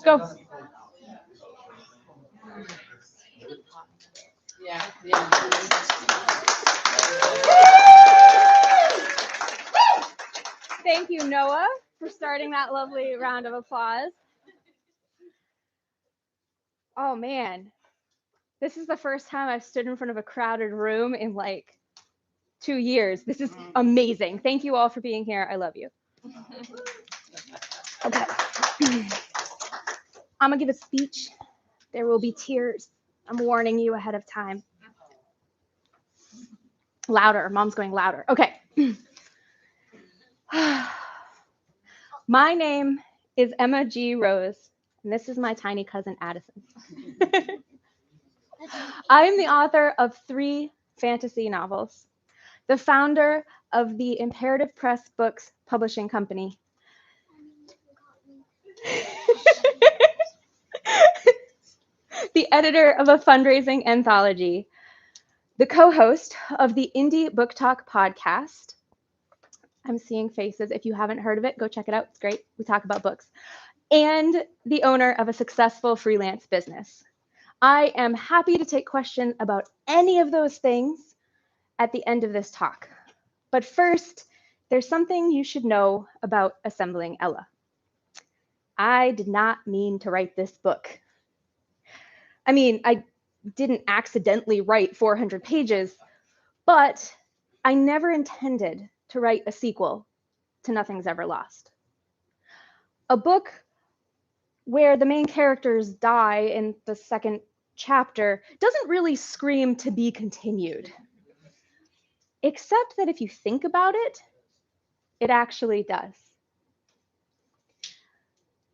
Go. Thank you, Noah, for starting that lovely round of applause. Oh man, this is the first time I've stood in front of a crowded room in like 2 years. This is amazing. Thank you all for being here. I love you. Okay. I'm gonna give a speech. There will be tears. I'm warning you ahead of time. Louder. Mom's going louder. Okay. My name is Emma G. Rose, and this is my tiny cousin Addison. I am the author of 3 fantasy novels, the founder of the Imperative Press Books publishing company. The editor of a fundraising anthology, the co-host of the Indie Book Talk podcast. I'm seeing faces. If you haven't heard of it, go check it out. It's great. We talk about books. And the owner of a successful freelance business. I am happy to take questions about any of those things at the end of this talk. But first, there's something you should know about assembling Ella. I did not mean to write this book. I mean, I didn't accidentally write 400 pages, but I never intended to write a sequel to Nothing's Ever Lost. A book where the main characters die in the second chapter doesn't really scream to be continued. Except that if you think about it, it actually does.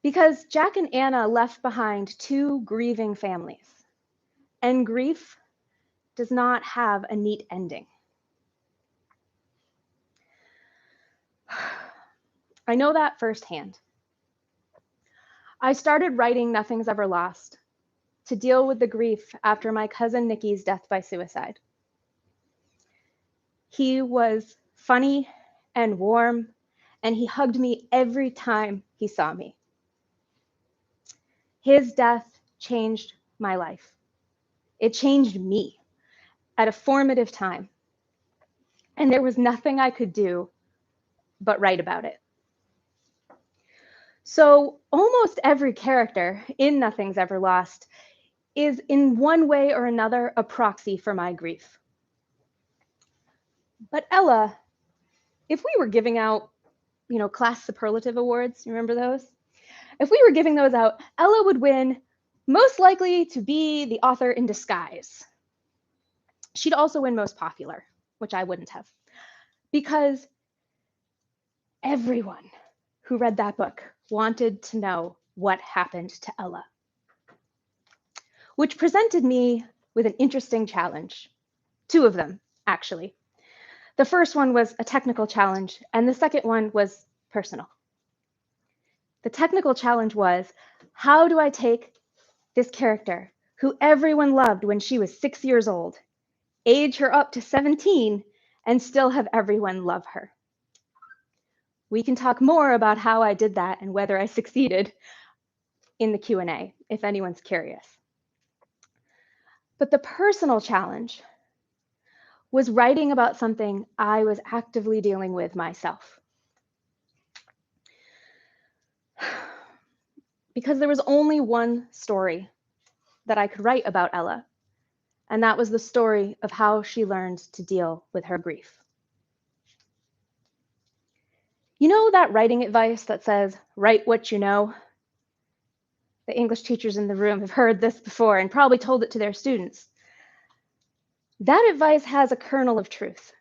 Because Jack and Anna left behind 2 grieving families, and grief does not have a neat ending. I know that firsthand. I started writing Nothing's Ever Lost to deal with the grief after my cousin Nikki's death by suicide. He was funny and warm, and he hugged me every time he saw me. His death changed my life. It changed me at a formative time, and there was nothing I could do but write about it. So almost every character in Nothing's Ever Lost is in one way or another a proxy for my grief. But Ella, if we were giving out, class superlative awards, you remember those? If we were giving those out, Ella would win most likely to be the author in disguise. She'd also win most popular, which I wouldn't have, because everyone who read that book wanted to know what happened to Ella, which presented me with an interesting challenge. 2 of them, actually. The first one was a technical challenge, and the second one was personal. The technical challenge was, how do I take this character who everyone loved when she was 6 years old, age her up to 17, and still have everyone love her? We can talk more about how I did that and whether I succeeded in the Q&A, if anyone's curious. But the personal challenge was writing about something I was actively dealing with myself. Because there was only one story that I could write about Ella, and that was the story of how she learned to deal with her grief. You know that writing advice that says, write what you know? The English teachers in the room have heard this before and probably told it to their students. That advice has a kernel of truth.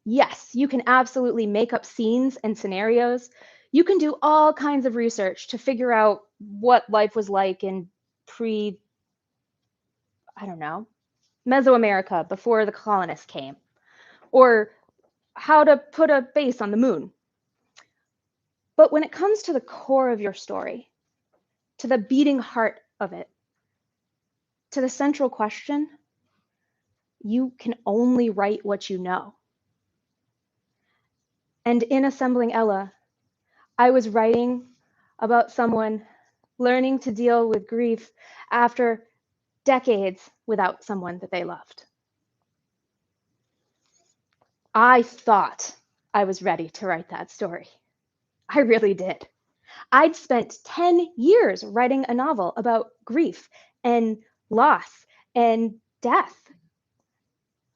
Yes, you can absolutely make up scenes and scenarios. You can do all kinds of research to figure out what life was like in Mesoamerica before the colonists came, or how to put a base on the moon. But when it comes to the core of your story, to the beating heart of it, to the central question, you can only write what you know. And in assembling Ella, I was writing about someone learning to deal with grief after decades without someone that they loved. I thought I was ready to write that story. I really did. I'd spent 10 years writing a novel about grief and loss and death.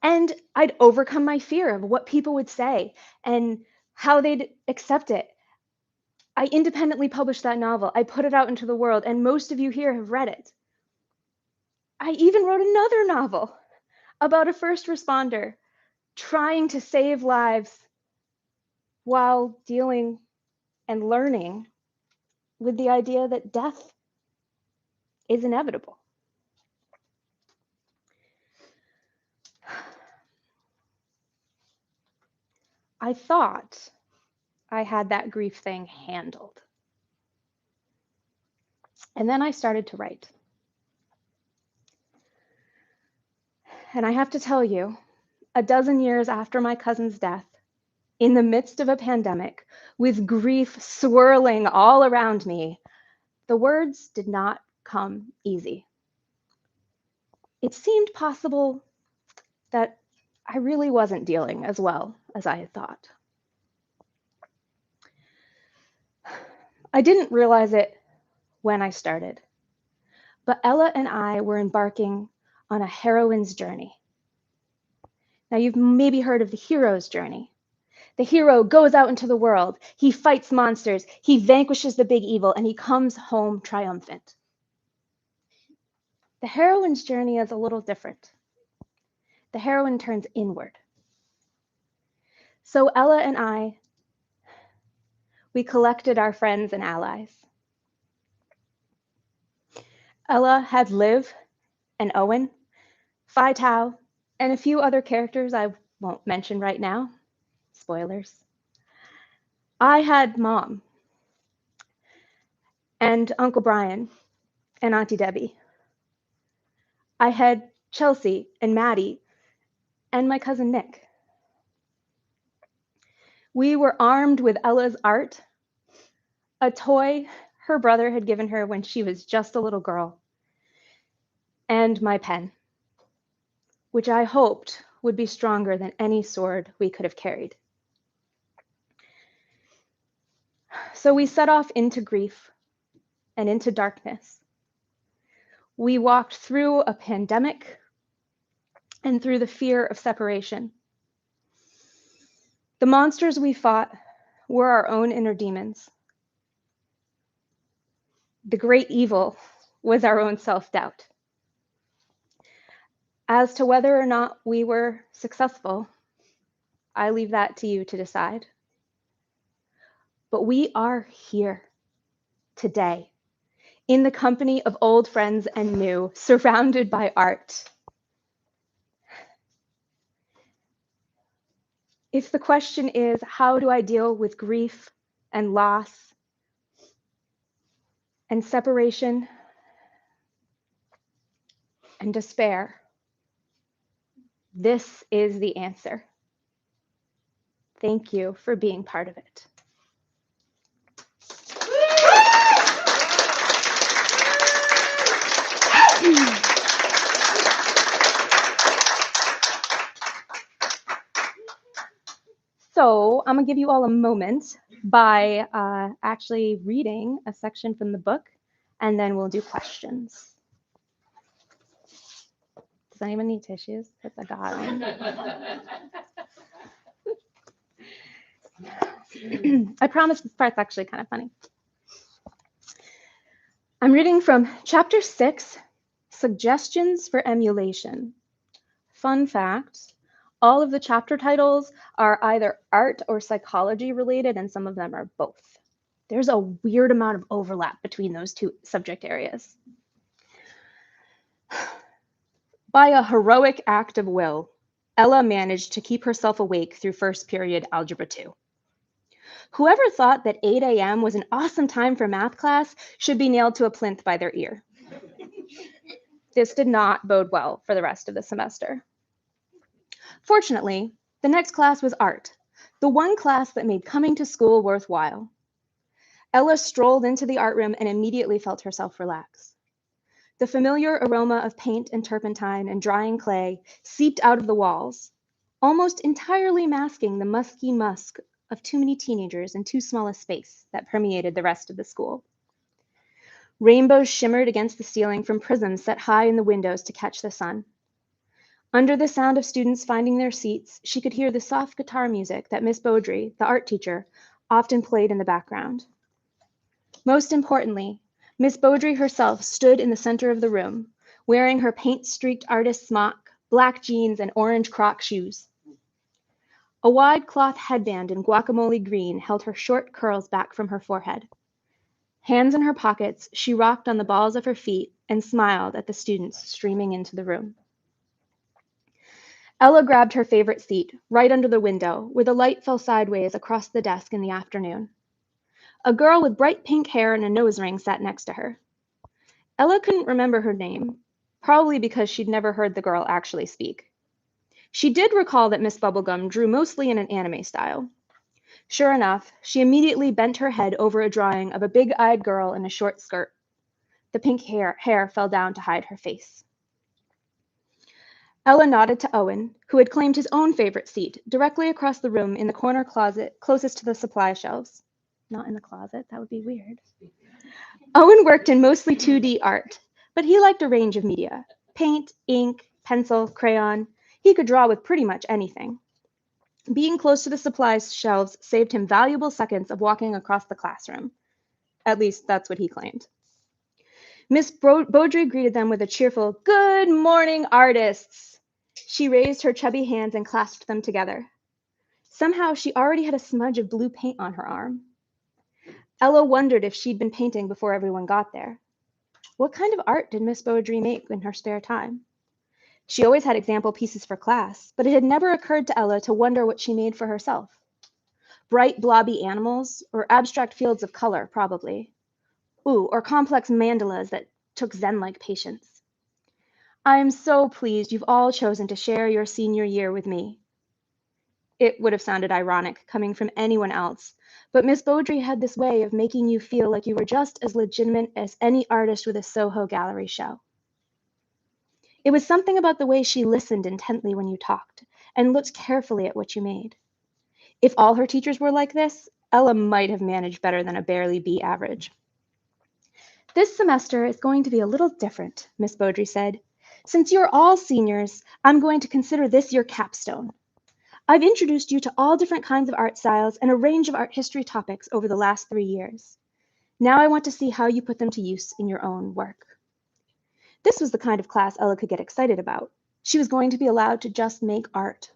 And I'd overcome my fear of what people would say and how they'd accept it. I independently published that novel. I put it out into the world, and most of you here have read it. I even wrote another novel about a first responder trying to save lives while dealing and learning with the idea that death is inevitable. I thought I had that grief thing handled. And then I started to write. And I have to tell you, a dozen years after my cousin's death, in the midst of a pandemic, with grief swirling all around me, the words did not come easy. It seemed possible that I really wasn't dealing as well as I had thought. I didn't realize it when I started, but Ella and I were embarking on a heroine's journey. Now, you've maybe heard of the hero's journey. The hero goes out into the world, he fights monsters, he vanquishes the big evil, and he comes home triumphant. The heroine's journey is a little different. The heroine turns inward. So Ella and I, we collected our friends and allies. Ella had Liv and Owen, Phi Tao, and a few other characters I won't mention right now. Spoilers. I had Mom and Uncle Brian and Auntie Debbie. I had Chelsea and Maddie and my cousin Nick. We were armed with Ella's art, a toy her brother had given her when she was just a little girl, and my pen, which I hoped would be stronger than any sword we could have carried. So we set off into grief and into darkness. We walked through a pandemic and through the fear of separation. The monsters we fought were our own inner demons. The great evil was our own self-doubt. As to whether or not we were successful, I leave that to you to decide. But we are here today, in the company of old friends and new, surrounded by art. If the question is, how do I deal with grief and loss and separation and despair, this is the answer. Thank you for being part of it. So I'm gonna give you all a moment by actually reading a section from the book, and then we'll do questions. Does anyone need tissues? Because I got them. I promise this part's actually kind of funny. I'm reading from chapter 6, Suggestions for Emulation. Fun fact, all of the chapter titles are either art or psychology related, and some of them are both. There's a weird amount of overlap between those two subject areas. By a heroic act of will, Ella managed to keep herself awake through first period Algebra 2. Whoever thought that 8 a.m. was an awesome time for math class should be nailed to a plinth by their ear. This did not bode well for the rest of the semester. Fortunately, the next class was art, the one class that made coming to school worthwhile. Ella strolled into the art room and immediately felt herself relax. The familiar aroma of paint and turpentine and drying clay seeped out of the walls, almost entirely masking the musky musk of too many teenagers in too small a space that permeated the rest of the school. Rainbows shimmered against the ceiling from prisms set high in the windows to catch the sun. Under the sound of students finding their seats, she could hear the soft guitar music that Miss Beaudry, the art teacher, often played in the background. Most importantly, Miss Beaudry herself stood in the center of the room, wearing her paint-streaked artist smock, black jeans, and orange Croc shoes. A wide cloth headband in guacamole green held her short curls back from her forehead. Hands in her pockets, she rocked on the balls of her feet and smiled at the students streaming into the room. Ella grabbed her favorite seat, right under the window, where the light fell sideways across the desk in the afternoon. A girl with bright pink hair and a nose ring sat next to her. Ella couldn't remember her name, probably because she'd never heard the girl actually speak. She did recall that Miss Bubblegum drew mostly in an anime style. Sure enough, she immediately bent her head over a drawing of a big-eyed girl in a short skirt. The pink hair fell down to hide her face. Ella nodded to Owen, who had claimed his own favorite seat, directly across the room in the corner closet closest to the supply shelves. Not in the closet, that would be weird. Owen worked in mostly 2D art, but he liked a range of media. Paint, ink, pencil, crayon. He could draw with pretty much anything. Being close to the supply shelves saved him valuable seconds of walking across the classroom. At least that's what he claimed. Miss Beaudry greeted them with a cheerful, "Good morning, artists!" She raised her chubby hands and clasped them together. Somehow, she already had a smudge of blue paint on her arm. Ella wondered if she'd been painting before everyone got there. What kind of art did Miss Beaudry make in her spare time? She always had example pieces for class, but it had never occurred to Ella to wonder what she made for herself. Bright, blobby animals, or abstract fields of color, probably. Ooh, or complex mandalas that took Zen-like patience. I am so pleased you've all chosen to share your senior year with me. It would have sounded ironic coming from anyone else, but Miss Beaudry had this way of making you feel like you were just as legitimate as any artist with a Soho gallery show. It was something about the way she listened intently when you talked and looked carefully at what you made. If all her teachers were like this, Ella might have managed better than a barely B average. This semester is going to be a little different, Miss Beaudry said. Since you're all seniors, I'm going to consider this your capstone. I've introduced you to all different kinds of art styles and a range of art history topics over the last 3 years. Now I want to see how you put them to use in your own work. This was the kind of class Ella could get excited about. She was going to be allowed to just make art.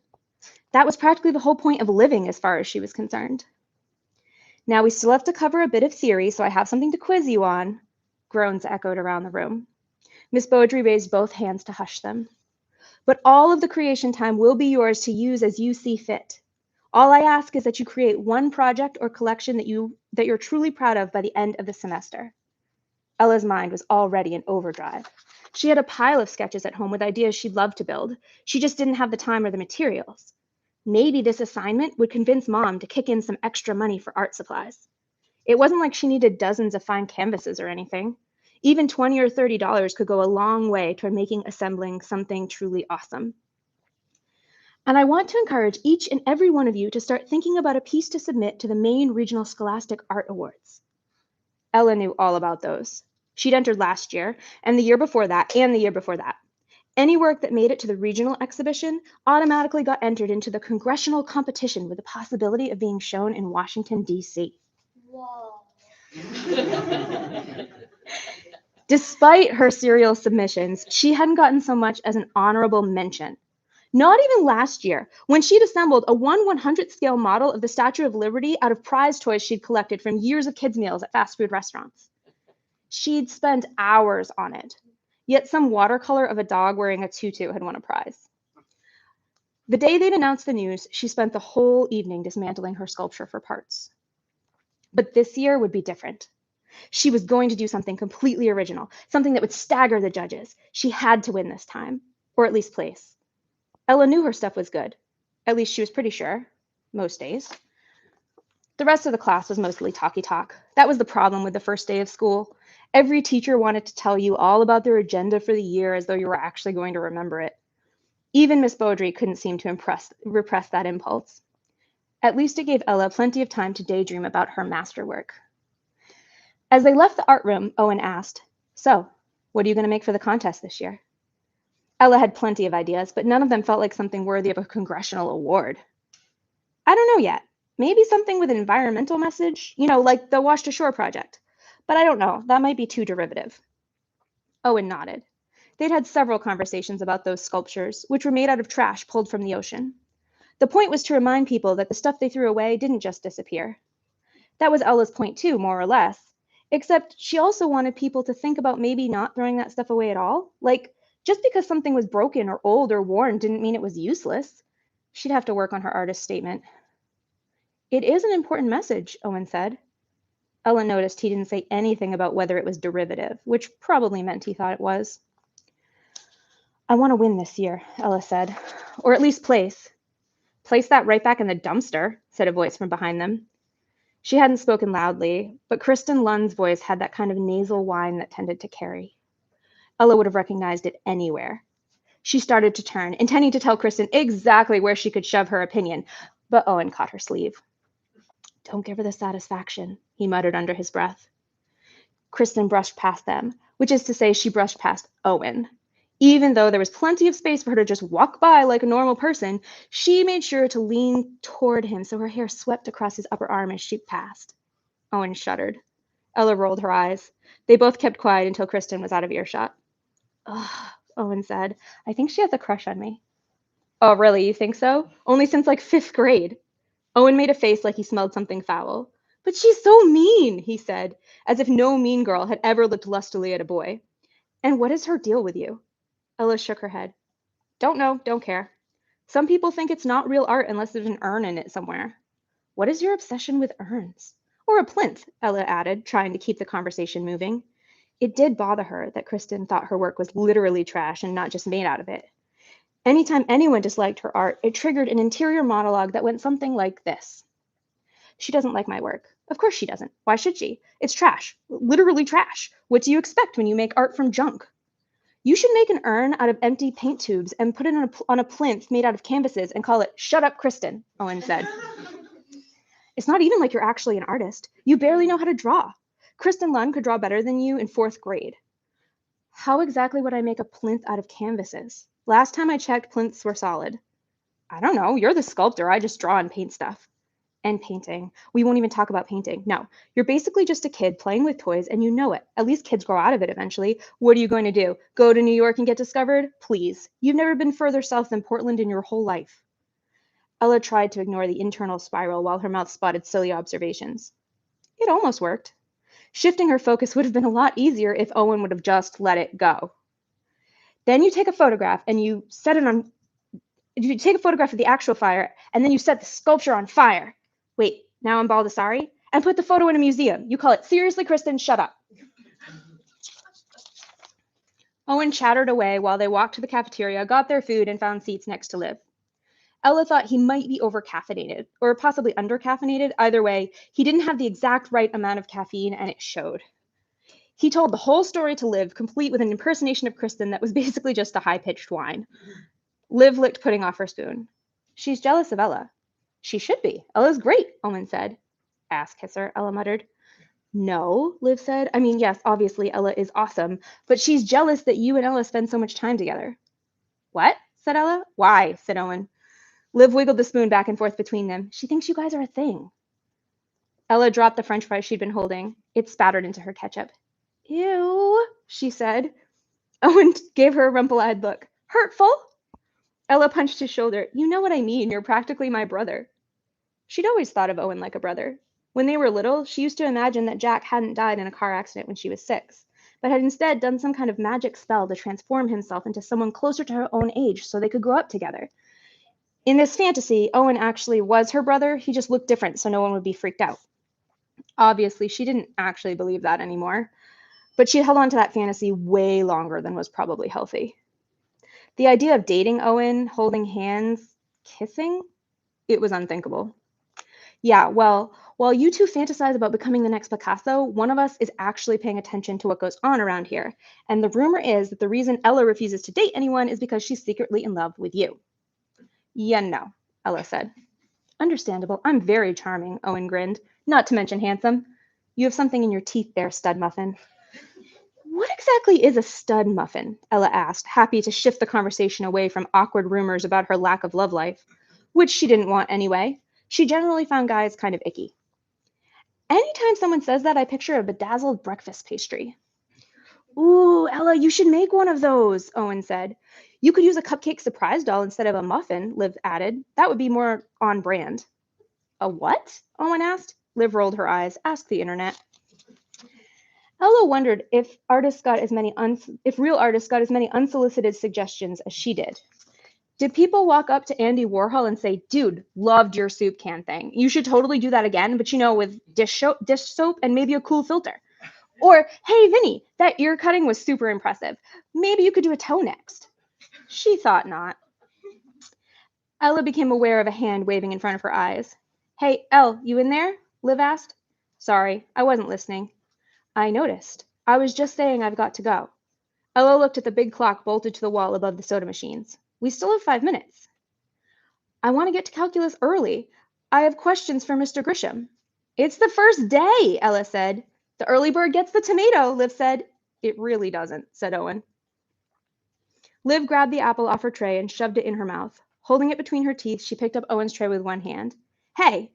That was practically the whole point of living as far as she was concerned. Now we still have to cover a bit of theory, so I have something to quiz you on. Groans echoed around the room. Miss Beaudry raised both hands to hush them. But all of the creation time will be yours to use as you see fit. All I ask is that you create one project or collection that you're truly proud of by the end of the semester. Ella's mind was already in overdrive. She had a pile of sketches at home with ideas she'd love to build. She just didn't have the time or the materials. Maybe this assignment would convince Mom to kick in some extra money for art supplies. It wasn't like she needed dozens of fine canvases or anything. Even $20 or $30 could go a long way toward assembling something truly awesome. And I want to encourage each and every one of you to start thinking about a piece to submit to the Maine Regional Scholastic Art Awards. Ella knew all about those. She'd entered last year, and the year before that, and the year before that. Any work that made it to the regional exhibition automatically got entered into the congressional competition with the possibility of being shown in Washington, D.C. Whoa. Despite her serial submissions, she hadn't gotten so much as an honorable mention. Not even last year, when she'd assembled a 1/100th scale model of the Statue of Liberty out of prize toys she'd collected from years of kids' meals at fast food restaurants. She'd spent hours on it, yet some watercolor of a dog wearing a tutu had won a prize. The day they'd announced the news, she spent the whole evening dismantling her sculpture for parts. But this year would be different. She was going to do something completely original, something that would stagger the judges. She had to win this time, or at least place. Ella knew her stuff was good. At least she was pretty sure, most days. The rest of the class was mostly talky talk. That was the problem with the first day of school. Every teacher wanted to tell you all about their agenda for the year as though you were actually going to remember it. Even Miss Beaudry couldn't seem to repress that impulse. At least it gave Ella plenty of time to daydream about her masterwork. As they left the art room, Owen asked, "So, what are you going to make for the contest this year?" Ella had plenty of ideas, but none of them felt like something worthy of a congressional award. "I don't know yet. Maybe something with an environmental message, like the Wash to Shore project. But I don't know, that might be too derivative." Owen nodded. They'd had several conversations about those sculptures, which were made out of trash pulled from the ocean. The point was to remind people that the stuff they threw away didn't just disappear. That was Ella's point too, more or less. Except she also wanted people to think about maybe not throwing that stuff away at all. Like, just because something was broken or old or worn didn't mean it was useless. She'd have to work on her artist statement. "It is an important message," Owen said. Ella noticed he didn't say anything about whether it was derivative, which probably meant he thought it was. "I want to win this year," Ella said. "Or at least place." "Place that right back in the dumpster," said a voice from behind them. She hadn't spoken loudly, but Kristen Lund's voice had that kind of nasal whine that tended to carry. Ella would have recognized it anywhere. She started to turn, intending to tell Kristen exactly where she could shove her opinion, but Owen caught her sleeve. "Don't give her the satisfaction," he muttered under his breath. Kristen brushed past them, which is to say she brushed past Owen. Even though there was plenty of space for her to just walk by like a normal person, she made sure to lean toward him so her hair swept across his upper arm as she passed. Owen shuddered. Ella rolled her eyes. They both kept quiet until Kristen was out of earshot. "Ugh," Owen said. "I think she has a crush on me." "Oh, really? You think so? Only since like 5th grade." Owen made a face like he smelled something foul. "But she's so mean," he said, as if no mean girl had ever looked lustily at a boy. "And what is her deal with you?" Ella shook her head. "Don't know, don't care. Some people think it's not real art unless there's an urn in it somewhere." "What is your obsession with urns?" "Or a plinth," Ella added, trying to keep the conversation moving. It did bother her that Kristen thought her work was literally trash and not just made out of it. Anytime anyone disliked her art, it triggered an interior monologue that went something like this. "She doesn't like my work. Of course she doesn't. Why should she? It's trash. Literally trash. What do you expect when you make art from junk? You should make an urn out of empty paint tubes and put it on a plinth made out of canvases and call it 'Shut Up, Kristen,'" Owen said. "It's not even like you're actually an artist. You barely know how to draw. Kristen Lund could draw better than you in 4th grade." "How exactly would I make a plinth out of canvases? Last time I checked, plinths were solid." "I don't know. You're the sculptor. I just draw and paint stuff." "And painting. We won't even talk about painting. No, you're basically just a kid playing with toys and you know it. At least kids grow out of it eventually. What are you going to do? Go to New York and get discovered? Please. You've never been further south than Portland in your whole life." Ella tried to ignore the internal spiral while her mouth spotted silly observations. It almost worked. Shifting her focus would have been a lot easier if Owen would have just let it go. "Then you take a photograph and you take a photograph of the actual fire, and then you set the sculpture on fire. Wait, now I'm Baldessari? And put the photo in a museum. You call it 'Seriously, Kristen, shut up.'" Owen chattered away while they walked to the cafeteria, got their food, and found seats next to Liv. Ella thought he might be over-caffeinated, or possibly under-caffeinated. Either way, he didn't have the exact right amount of caffeine, and it showed. He told the whole story to Liv, complete with an impersonation of Kristen that was basically just a high-pitched whine. Liv licked pudding off her spoon. "She's jealous of Ella." "She should be. Ella's great," Owen said. "Ass kisser," Ella muttered. "No," Liv said. "I mean, yes, obviously Ella is awesome, but she's jealous that you and Ella spend so much time together." "What?" said Ella. "Why?" said Owen. Liv wiggled the spoon back and forth between them. "She thinks you guys are a thing." Ella dropped the french fries she'd been holding. It spattered into her ketchup. "Ew," she said. Owen gave her a rumple-eyed look. "Hurtful?" Ella punched his shoulder. "You know what I mean. You're practically my brother." She'd always thought of Owen like a brother. When they were little, she used to imagine that Jack hadn't died in a car accident when she was 6, but had instead done some kind of magic spell to transform himself into someone closer to her own age so they could grow up together. In this fantasy, Owen actually was her brother. He just looked different so no one would be freaked out. Obviously, she didn't actually believe that anymore, but she held on to that fantasy way longer than was probably healthy. The idea of dating Owen, holding hands, kissing, it was unthinkable. Yeah, well, While you two fantasize about becoming the next Picasso, one of us is actually paying attention to what goes on around here. And the rumor is that the reason Ella refuses to date anyone is because she's secretly in love with you. Yeah, no, Ella said. Understandable. I'm very charming, Owen grinned. Not to mention handsome. You have something in your teeth there, stud muffin. What exactly is a stud muffin? Ella asked, happy to shift the conversation away from awkward rumors about her lack of love life, which she didn't want anyway. She generally found guys kind of icky. Anytime someone says that, I picture a bedazzled breakfast pastry. Ooh, Ella, you should make one of those, Owen said. You could use a cupcake surprise doll instead of a muffin, Liv added. That would be more on brand. A what? Owen asked. Liv rolled her eyes. Ask the internet. Ella wondered if real artists got as many unsolicited suggestions as she did. Did people walk up to Andy Warhol and say, dude, loved your soup can thing. You should totally do that again, but with dish soap and maybe a cool filter. Or, hey, Vinny, that ear cutting was super impressive. Maybe you could do a toe next. She thought not. Ella became aware of a hand waving in front of her eyes. Hey, Elle, you in there? Liv asked. Sorry, I wasn't listening. I noticed. I was just saying I've got to go. Ella looked at the big clock bolted to the wall above the soda machines. We still have 5 minutes. I want to get to calculus early. I have questions for Mr. Grisham. It's the first day, Ella said. The early bird gets the tomato, Liv said. It really doesn't, said Owen. Liv grabbed the apple off her tray and shoved it in her mouth. Holding it between her teeth, she picked up Owen's tray with one hand. Hey!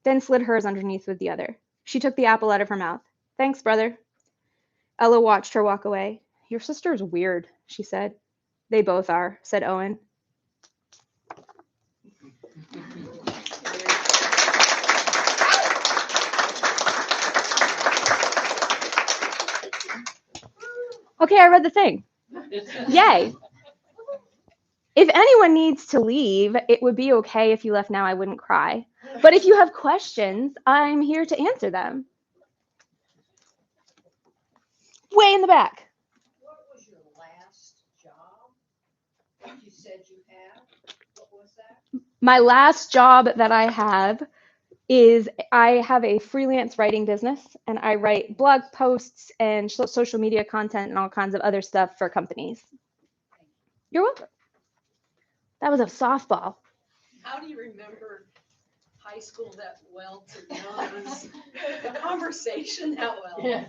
Then slid hers underneath with the other. She took the apple out of her mouth. Thanks, brother. Ella watched her walk away. Your sister's weird, she said. They both are, said Owen. Okay, I read the thing. Yay. If anyone needs to leave, it would be okay if you left now. I wouldn't cry. But if you have questions, I'm here to answer them. Way in the back. What was your last job you said you had? What was that? My last job that I have is I have a freelance writing business, and I write blog posts and social media content and all kinds of other stuff for companies. You're welcome. That was a softball. How do you remember high school that well to know the conversation that well? Yeah.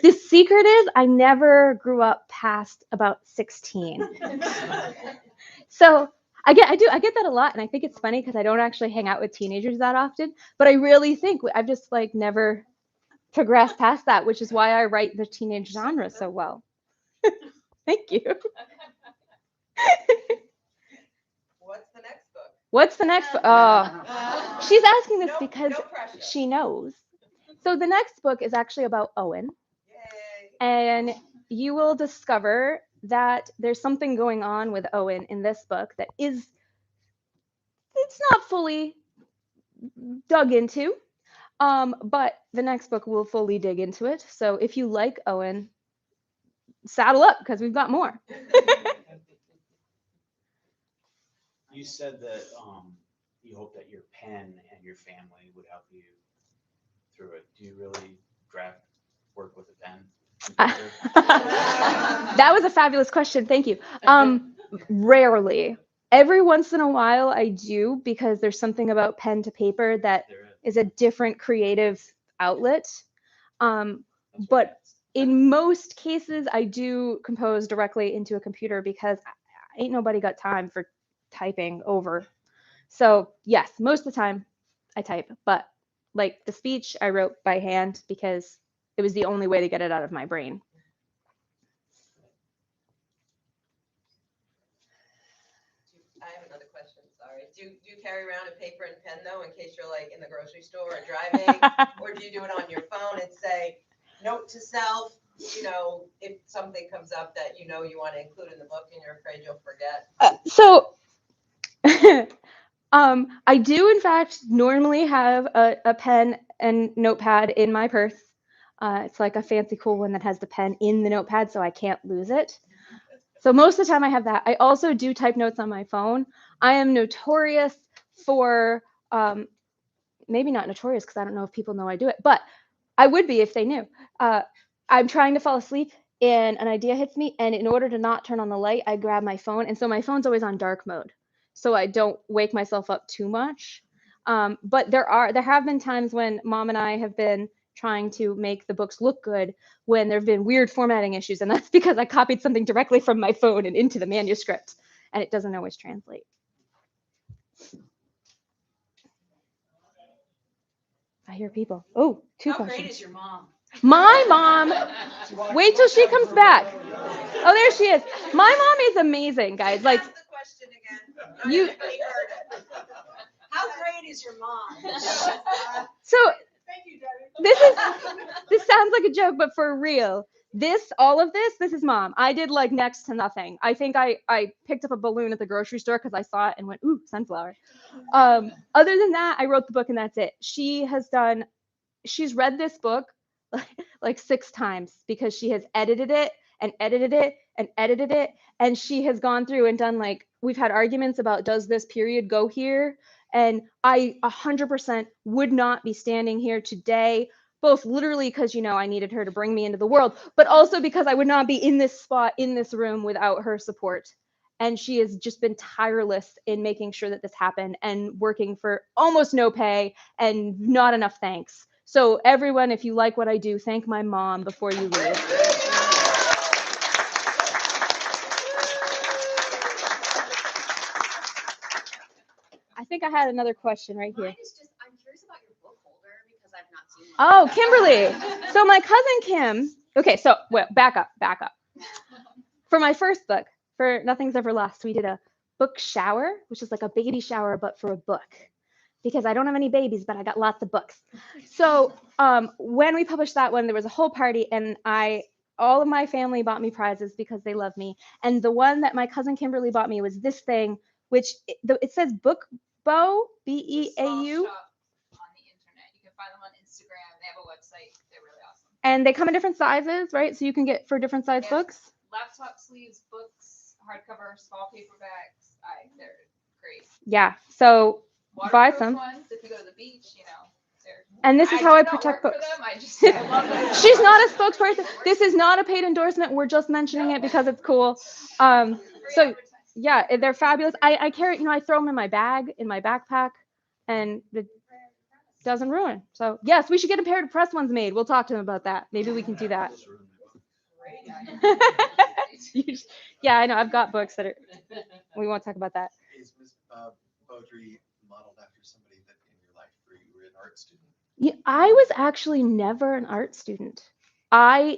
The secret is I never grew up past about 16. So I get that a lot, and I think it's funny because I don't actually hang out with teenagers that often, but I really think I've just never progressed past that, which is why I write the teenage genre so well. Thank you. What's the next book? What's the next book? Oh, she's asking this because she knows. So the next book is actually about Owen. Yay. And you will discover that there's something going on with Owen in this book that it's not fully dug into, but the next book will fully dig into it. So if you like Owen, saddle up because we've got more. You said that you hope that your pen and your family would help you through it. Do you really work with a pen? That was a fabulous question. Thank you. Rarely. Every once in a while I do, because there's something about pen to paper that is a different creative outlet. But in most cases, I do compose directly into a computer because ain't nobody got time for typing over. So yes, most of the time I type, but like the speech I wrote by hand because it was the only way to get it out of my brain. I have another question, sorry. Do you carry around a paper and pen though, in case you're in the grocery store or driving? Or do you do it on your phone and say, note to self, if something comes up that you want to include in the book and you're afraid you'll forget? I do, in fact, normally have a pen and notepad in my purse. It's like a fancy cool one that has the pen in the notepad so I can't lose it. So most of the time I have that. I also do type notes on my phone. I am notorious for maybe not notorious because I don't know if people know I do it, but I would be if they knew. I'm trying to fall asleep and an idea hits me, and in order to not turn on the light, I grab my phone, and so my phone's always on dark mode, so I don't wake myself up too much. But there have been times when Mom and I have been trying to make the books look good when there have been weird formatting issues, and that's because I copied something directly from my phone and into the manuscript, and it doesn't always translate. I hear people. Oh, two How great questions. is your mom? My mom, wait till she comes back. Oh, there she is. My mom is amazing, guys. Like, Ask the question again. You- Everybody heard it. How great is your mom? so Thank you, Debbie. this sounds like a joke, but for real, all of this is Mom. I did like next to nothing. I think I picked up a balloon at the grocery store because I saw it and went, ooh, sunflower. Other than that, I wrote the book and that's it. She's read this book like 6 times because she has edited it and edited it and edited it. And she has gone through and done, like, we've had arguments about, does this period go here? And I 100% would not be standing here today, both literally because, I needed her to bring me into the world, but also because I would not be in this spot, in this room without her support. And she has just been tireless in making sure that this happened and working for almost no pay and not enough thanks. So everyone, if you like what I do, thank my mom before you leave. I think I had another question right here. Mine is just, I'm curious about your book holder because I've not seen one. Oh, Kimberly. So my cousin Kim. Okay, so back up. For my first book, for Nothing's Ever Lost, we did a book shower, which is like a baby shower, but for a book. Because I don't have any babies, but I got lots of books. So when we published that one, there was a whole party, and all of my family bought me prizes because they love me. And the one that my cousin Kimberly bought me was this thing, which it says Book Bow, It's a small BEAU. shop on the internet. You can find them on Instagram. They have a website. They're really awesome. And they come in different sizes, right? So you can get for different size Yeah. books. Laptop sleeves, books, hardcover, small paperbacks. They're great. Yeah. So buy Waterproof some. ones, if you go to the beach, they're. And this is how I protect work for books. them. I love them. She's not a spokesperson. This is not a paid endorsement. We're just mentioning it because it's cool. So yeah, they're fabulous. I carry, I throw them in my bag, in my backpack, and it doesn't ruin. So yes, we should get a pair of press ones made. We'll talk to them about that. Maybe we can do that. Yeah, I know. I've got books that are. We won't talk about that. Is Ms. Beaudry modeled after somebody that in your life where you were an art student? Yeah, I was actually never an art student. I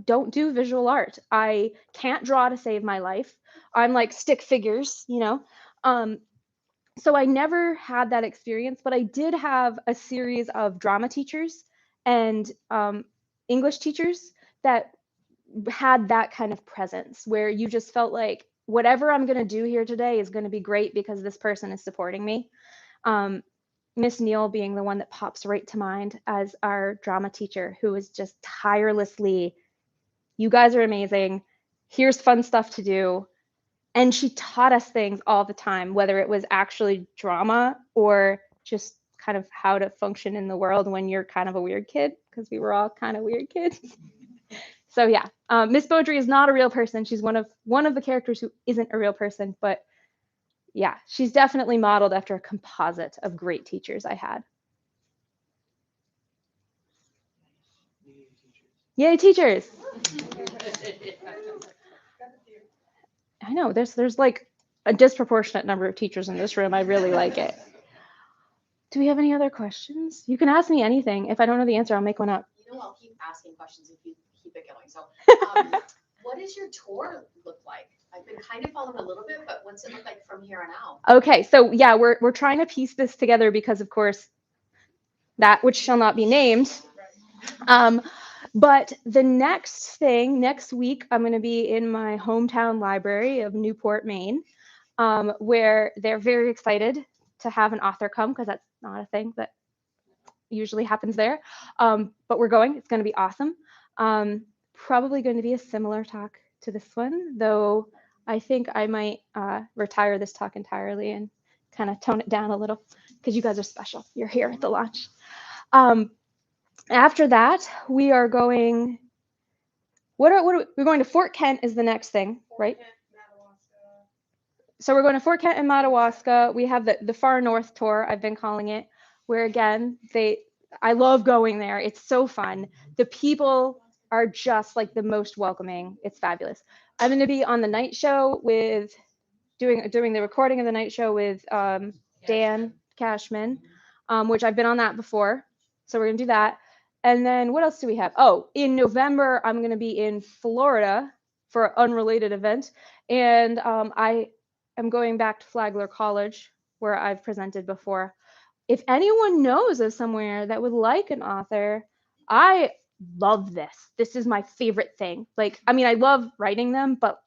don't do visual art. I can't draw to save my life. I'm like stick figures. So I never had that experience, but I did have a series of drama teachers and English teachers that had that kind of presence where you just felt like whatever I'm going to do here today is going to be great because this person is supporting me. Miss Neal being the one that pops right to mind as our drama teacher, who was just tirelessly, you guys are amazing. Here's fun stuff to do. And she taught us things all the time, whether it was actually drama or just kind of how to function in the world when you're kind of a weird kid, because we were all kind of weird kids. So yeah, Miss Beaudry is not a real person. She's one of the characters who isn't a real person, but yeah, she's definitely modeled after a composite of great teachers I had. Yay, teachers! I know there's like a disproportionate number of teachers in this room. I really like it. Do we have any other questions? You can ask me anything. If I don't know the answer, I'll make one up. I'll keep asking questions if you keep it going. So, what does your tour look like? I've been kind of following a little bit, but what's it look like from here on out? Okay, so yeah, we're trying to piece this together because, of course, that which shall not be named. But the next week, I'm going to be in my hometown library of Newport, Maine, where they're very excited to have an author come because that's not a thing that usually happens there. But we're going. It's going to be awesome. Probably going to be a similar talk to this one, though I think I might retire this talk entirely and kind of tone it down a little because you guys are special. You're here at the launch. After that, we are going. We're going to Fort Kent is the next thing, right? So we're going to Fort Kent and Madawaska. We have the Far North tour, I've been calling it, where again, I love going there. It's so fun. The people are just like the most welcoming. It's fabulous. I'm going to be on the night show with doing the recording of the night show with Dan Cashman, which I've been on that before. So we're going to do that. And then what else do we have? Oh, in November, I'm going to be in Florida for an unrelated event. And I am going back to Flagler College, where I've presented before. If anyone knows of somewhere that would like an author, I love this. This is my favorite thing. Like, I mean, I love writing them, but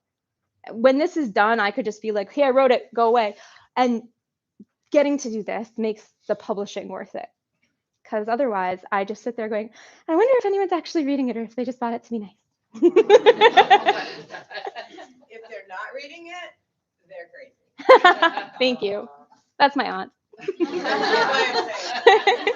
when this is done, I could just be like, hey, I wrote it, go away. And getting to do this makes the publishing worth it. Because otherwise, I just sit there going, I wonder if anyone's actually reading it or if they just bought it to be nice. If they're not reading it, they're crazy. Thank you. That's my aunt. That's why I'm saying.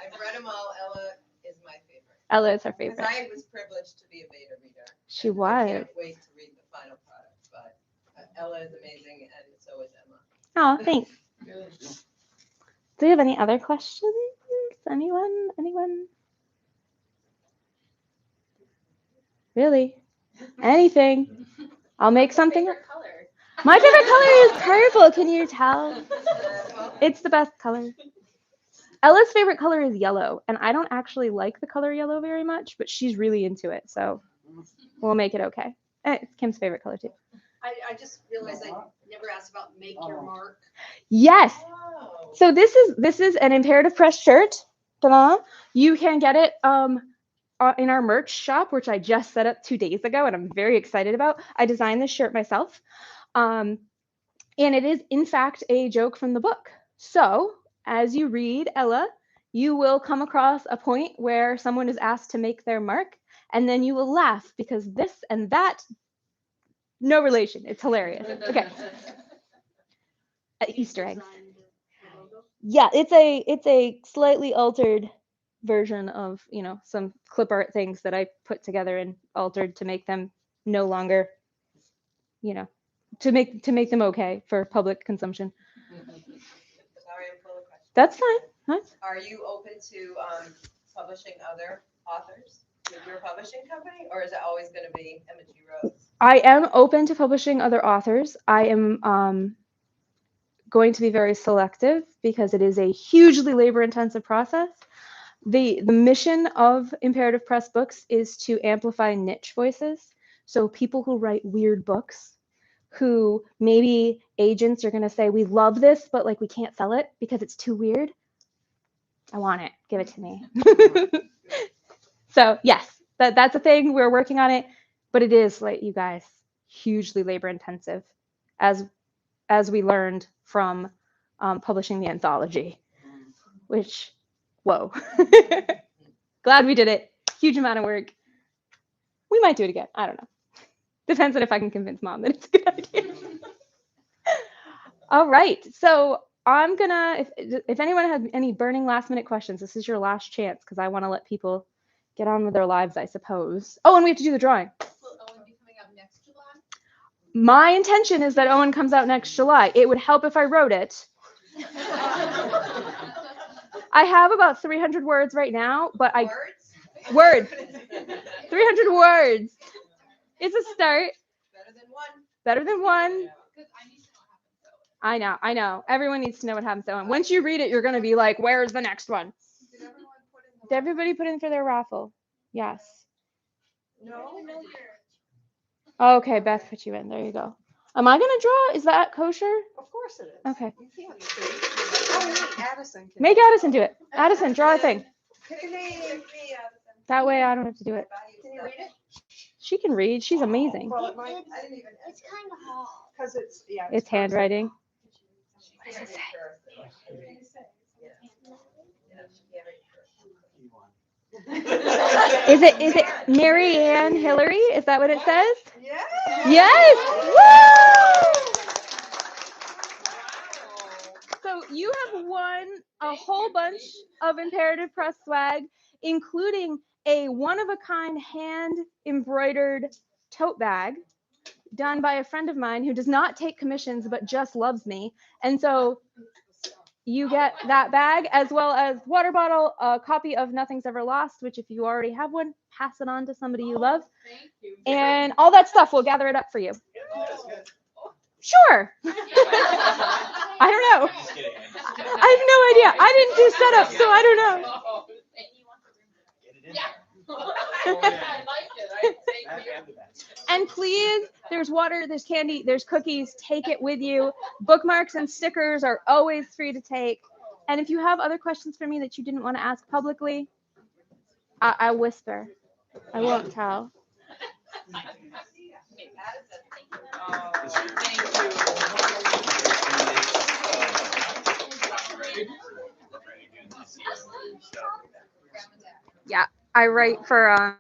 I've read them all. Ella is my favorite. Ella is her Because favorite. I was privileged to be a beta reader. She I was. can't wait to read the final product, but Ella is amazing and so is Emma. Oh, thanks. Do you have any other questions? Anyone? Really? Anything? I'll make something. Favorite color? My favorite color is purple. Can you tell? It's the best color. Ella's favorite color is yellow, and I don't actually like the color yellow very much, but she's really into it, so we'll make it okay. It's Kim's favorite color too. I just realized I never asked about make your mark. Yes. Oh. So this is an Imperative Press shirt. Ta-da. You can get it in our merch shop, which I just set up 2 days ago, and I'm very excited about. I designed this shirt myself, and it is in fact a joke from the book. So as you read Ella, you will come across a point where someone is asked to make their mark, and then you will laugh because this and that, no relation. It's hilarious. Okay. Easter eggs. Yeah, it's a slightly altered version of, some clip art things that I put together and altered to make them no longer, to make them okay for public consumption. Sorry, I'm full of questions. That's fine. That's Are you open to publishing other authors with your publishing company, or is it always going to be Emma G. Rose? I am open to publishing other authors. I am going to be very selective because it is a hugely labor-intensive process. The mission of Imperative Press Books is to amplify niche voices. So people who write weird books, who maybe agents are going to say, we love this, but like we can't sell it because it's too weird. I want it. Give it to me. So yes, that's a thing. We're working on it, but it is, like, you guys, hugely labor intensive, as we learned from publishing the anthology, which, whoa. Glad we did it. Huge amount of work. We might do it again. I don't know. Depends on if I can convince Mom that it's a good idea. All right. So I'm gonna, if anyone has any burning last minute questions, this is your last chance because I want to let people get on with their lives, I suppose. Oh, and we have to do the drawing. Will Owen be coming out next July? My intention is that Owen comes out next July. It would help if I wrote it. I have about 300 words right now, but words. 300 words. It's a start. Better than one. Because I need to know what happened to Owen. I know. Everyone needs to know what happens to Owen. Once you read it, you're going to be like, where's the next one? Did everybody put in for their raffle? Yes. No. Okay, Beth put you in. There you go. Am I going to draw? Is that kosher? Of course it is. Okay. You can't see. Oh, Addison can. Make Addison do it. Addison, draw a thing. Pick a name. That way I don't have to do it. Can you read it? She can read. She's amazing. Well, it might, It's kind of hard. because it's, yeah. It's handwriting. What does it say? Is it Mary Ann Hillary? Is that what it says? Yeah. Yes. Woo! you have won a whole bunch of Imperative Press swag, including a one-of-a-kind hand-embroidered tote bag done by a friend of mine who does not take commissions but just loves me. And so you get that bag as well as water bottle, a copy of Nothing's Ever Lost, which if you already have one, pass it on to somebody you love. Thank you. And all that stuff, we'll gather it up for you. Sure. I don't know. Just kidding. I have no idea. I didn't do setup, so I don't know. Get it in Yeah. there. I like it. I take Have- you. have the bag. And please, there's water, there's candy, there's cookies. Take it with you. Bookmarks and stickers are always free to take. And if you have other questions for me that you didn't want to ask publicly, I whisper. I won't tell. Yeah, I write for